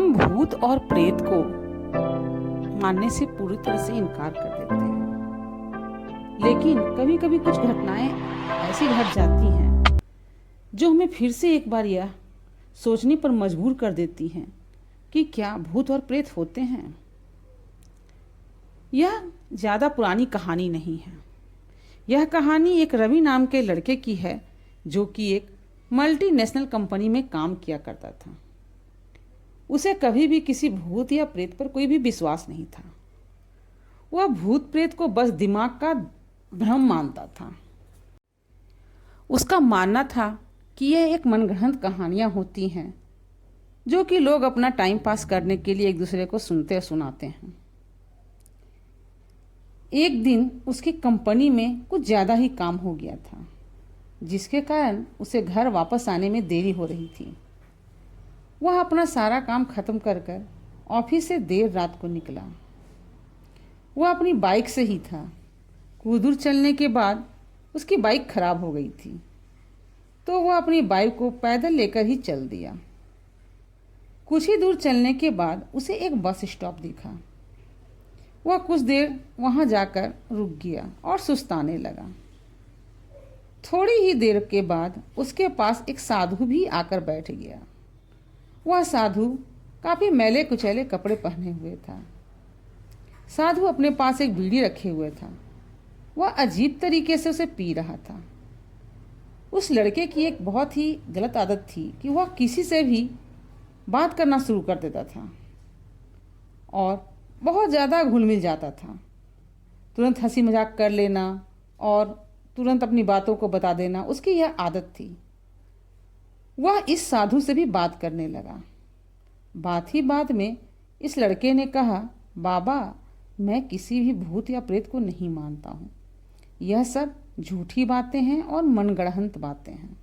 हम भूत और प्रेत को मानने से पूरी तरह से इनकार कर देते हैं, लेकिन कभी कभी कुछ घटनाएं ऐसी घट जाती हैं जो हमें फिर से एक बार यह सोचने पर मजबूर कर देती हैं कि क्या भूत और प्रेत होते हैं। यह ज़्यादा पुरानी कहानी नहीं है। यह कहानी एक रवि नाम के लड़के की है जो कि एक मल्टीनेशनल कंपनी में काम किया करता था। उसे कभी भी किसी भूत या प्रेत पर कोई भी विश्वास नहीं था। वह भूत प्रेत को बस दिमाग का भ्रम मानता था। उसका मानना था कि यह एक मनगढ़ंत कहानियां होती हैं जो कि लोग अपना टाइम पास करने के लिए एक दूसरे को सुनते और सुनाते हैं। एक दिन उसकी कंपनी में कुछ ज़्यादा ही काम हो गया था, जिसके कारण उसे घर वापस आने में देरी हो रही थी। वह अपना सारा काम खत्म कर कर ऑफिस से देर रात को निकला। वह अपनी बाइक से ही था। कुछ दूर चलने के बाद उसकी बाइक खराब हो गई थी, तो वह अपनी बाइक को पैदल लेकर ही चल दिया। कुछ ही दूर चलने के बाद उसे एक बस स्टॉप दिखा। वह कुछ देर वहां जाकर रुक गया और सुस्ताने लगा। थोड़ी ही देर के बाद उसके पास एक साधु भी आकर बैठ गया। वह साधु काफी मैले कुचैले कपड़े पहने हुए था। साधु अपने पास एक बीड़ी रखे हुए था। वह अजीब तरीके से उसे पी रहा था। उस लड़के की एक बहुत ही गलत आदत थी कि वह किसी से भी बात करना शुरू कर देता था और बहुत ज़्यादा घुल मिल जाता था। तुरंत हंसी मजाक कर लेना और तुरंत अपनी बातों को बता देना उसकी यह आदत थी। वह इस साधु से भी बात करने लगा। बात ही बात में इस लड़के ने कहा, बाबा, मैं किसी भी भूत या प्रेत को नहीं मानता हूँ। यह सब झूठी बातें हैं और मनगढ़ंत बातें हैं।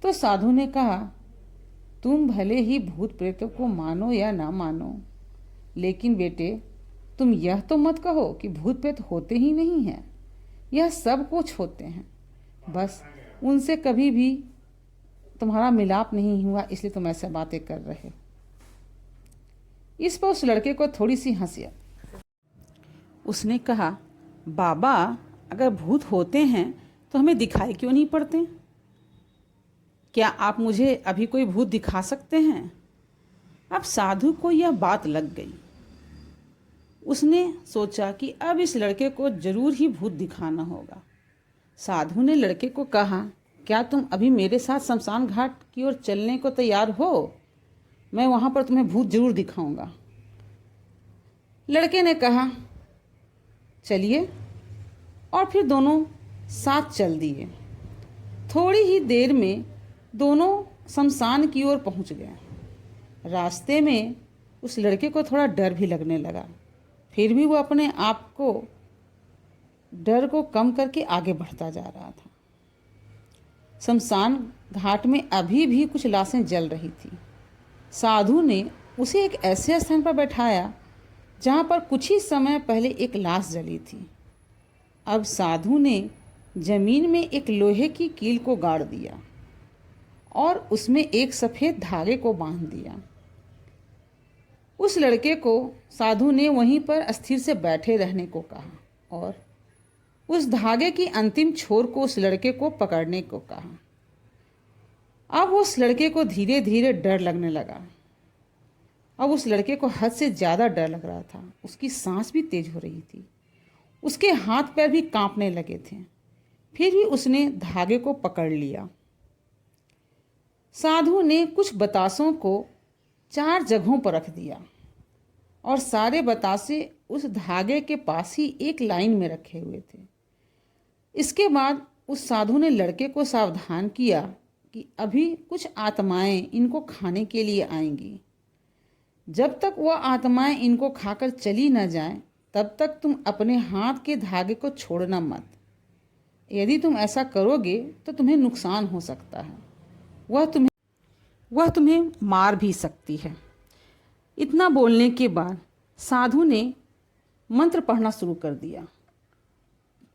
तो साधु ने कहा, तुम भले ही भूत प्रेतों को मानो या ना मानो, लेकिन बेटे, तुम यह तो मत कहो कि भूत प्रेत होते ही नहीं हैं। यह सब कुछ होते हैं, बस उनसे कभी भी तुम्हारा मिलाप नहीं हुआ, इसलिए तुम ऐसे बातें कर रहे हो। इस पर उस लड़के को थोड़ी सी हंसी आई। उसने कहा, बाबा, अगर भूत होते हैं तो हमें दिखाई क्यों नहीं पड़ते? क्या आप मुझे अभी कोई भूत दिखा सकते हैं? अब साधु को यह बात लग गई। उसने सोचा कि अब इस लड़के को जरूर ही भूत दिखाना होगा। साधु ने लड़के को कहा, क्या तुम अभी मेरे साथ शमशान घाट की ओर चलने को तैयार हो? मैं वहां पर तुम्हें भूत जरूर दिखाऊंगा। लड़के ने कहा, चलिए, और फिर दोनों साथ चल दिए। थोड़ी ही देर में दोनों शमशान की ओर पहुंच गए। रास्ते में उस लड़के को थोड़ा डर भी लगने लगा, फिर भी वो अपने आप को डर को कम करके आगे बढ़ता जा रहा था। शमशान घाट में अभी भी कुछ लाशें जल रही थी। साधु ने उसे एक ऐसे स्थान पर बैठाया जहाँ पर कुछ ही समय पहले एक लाश जली थी। अब साधु ने जमीन में एक लोहे की कील को गाड़ दिया और उसमें एक सफ़ेद धागे को बांध दिया। उस लड़के को साधु ने वहीं पर स्थिर से बैठे रहने को कहा और उस धागे की अंतिम छोर को उस लड़के को पकड़ने को कहा। अब उस लड़के को धीरे धीरे डर लगने लगा। अब उस लड़के को हद से ज़्यादा डर लग रहा था। उसकी सांस भी तेज हो रही थी। उसके हाथ पैर भी कांपने लगे थे। फिर भी उसने धागे को पकड़ लिया। साधु ने कुछ बतासों को 4 जगहों पर रख दिया और सारे बतासे उस धागे के पास ही एक लाइन में रखे हुए थे। इसके बाद उस साधु ने लड़के को सावधान किया कि अभी कुछ आत्माएं इनको खाने के लिए आएंगी। जब तक वह आत्माएं इनको खाकर चली न जाएं, तब तक तुम अपने हाथ के धागे को छोड़ना मत। यदि तुम ऐसा करोगे तो तुम्हें नुकसान हो सकता है। वह तुम्हें मार भी सकती है। इतना बोलने के बाद साधु ने मंत्र पढ़ना शुरू कर दिया।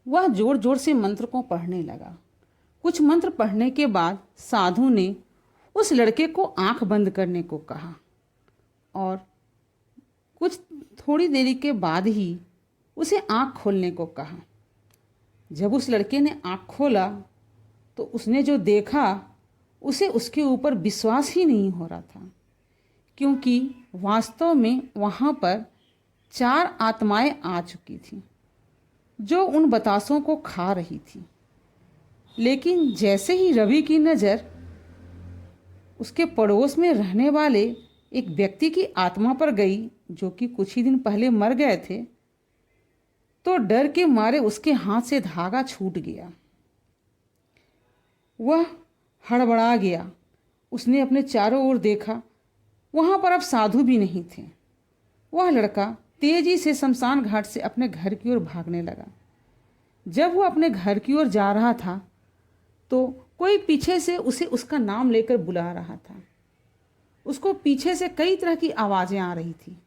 वह जोर जोर से मंत्र को पढ़ने लगा। कुछ मंत्र पढ़ने के बाद साधु ने उस लड़के को आंख बंद करने को कहा और कुछ थोड़ी देरी के बाद ही उसे आँख खोलने को कहा। जब उस लड़के ने आँख खोला तो उसने जो देखा उसे उसके ऊपर विश्वास ही नहीं हो रहा था, क्योंकि वास्तव में वहाँ पर 4 आत्माएं आ चुकी थीं जो उन बतासों को खा रही थी। लेकिन जैसे ही रवि की नज़र उसके पड़ोस में रहने वाले एक व्यक्ति की आत्मा पर गई जो कि कुछ ही दिन पहले मर गए थे, तो डर के मारे उसके हाथ से धागा छूट गया। वह हड़बड़ा गया। उसने अपने चारों ओर देखा, वहाँ पर अब साधु भी नहीं थे। वह लड़का तेजी से शमशान घाट से अपने घर की ओर भागने लगा। जब वह अपने घर की ओर जा रहा था तो कोई पीछे से उसे उसका नाम लेकर बुला रहा था। उसको पीछे से कई तरह की आवाज़ें आ रही थी,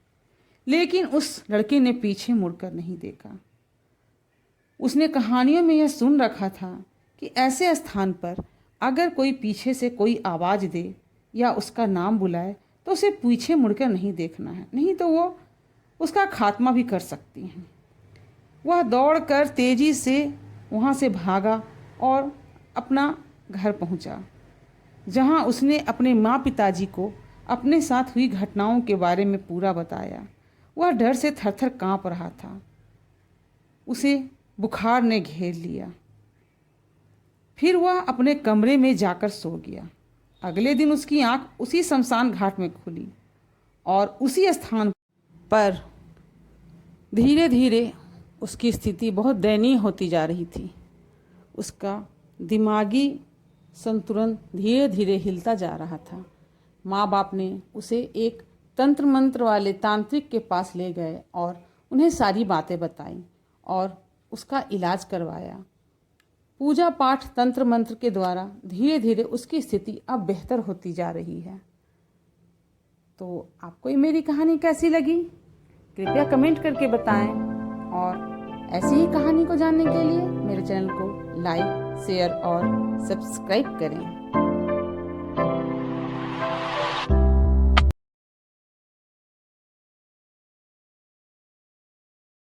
लेकिन उस लड़के ने पीछे मुड़कर नहीं देखा। उसने कहानियों में यह सुन रखा था कि ऐसे स्थान पर अगर कोई पीछे से कोई आवाज़ दे या उसका नाम बुलाए तो उसे पीछे मुड़कर नहीं देखना है, नहीं तो वो उसका खात्मा भी कर सकती हैं। वह दौड़कर तेजी से वहाँ से भागा और अपना घर पहुँचा, जहाँ उसने अपने माँ पिताजी को अपने साथ हुई घटनाओं के बारे में पूरा बताया। वह डर से थरथर काँप रहा था। उसे बुखार ने घेर लिया। फिर वह अपने कमरे में जाकर सो गया। अगले दिन उसकी आंख उसी शमशान घाट में खुली और उसी स्थान पर धीरे धीरे उसकी स्थिति बहुत दयनीय होती जा रही थी। उसका दिमागी संतुलन धीरे धीरे हिलता जा रहा था। माँ बाप ने उसे एक तंत्र मंत्र वाले तांत्रिक के पास ले गए और उन्हें सारी बातें बताईं और उसका इलाज करवाया। पूजा पाठ तंत्र मंत्र के द्वारा धीरे धीरे उसकी स्थिति अब बेहतर होती जा रही है। तो आपको ये मेरी कहानी कैसी लगी? कृपया कमेंट करके बताएं और ऐसी ही कहानी को जानने के लिए मेरे चैनल को लाइक, शेयर और सब्सक्राइब करें।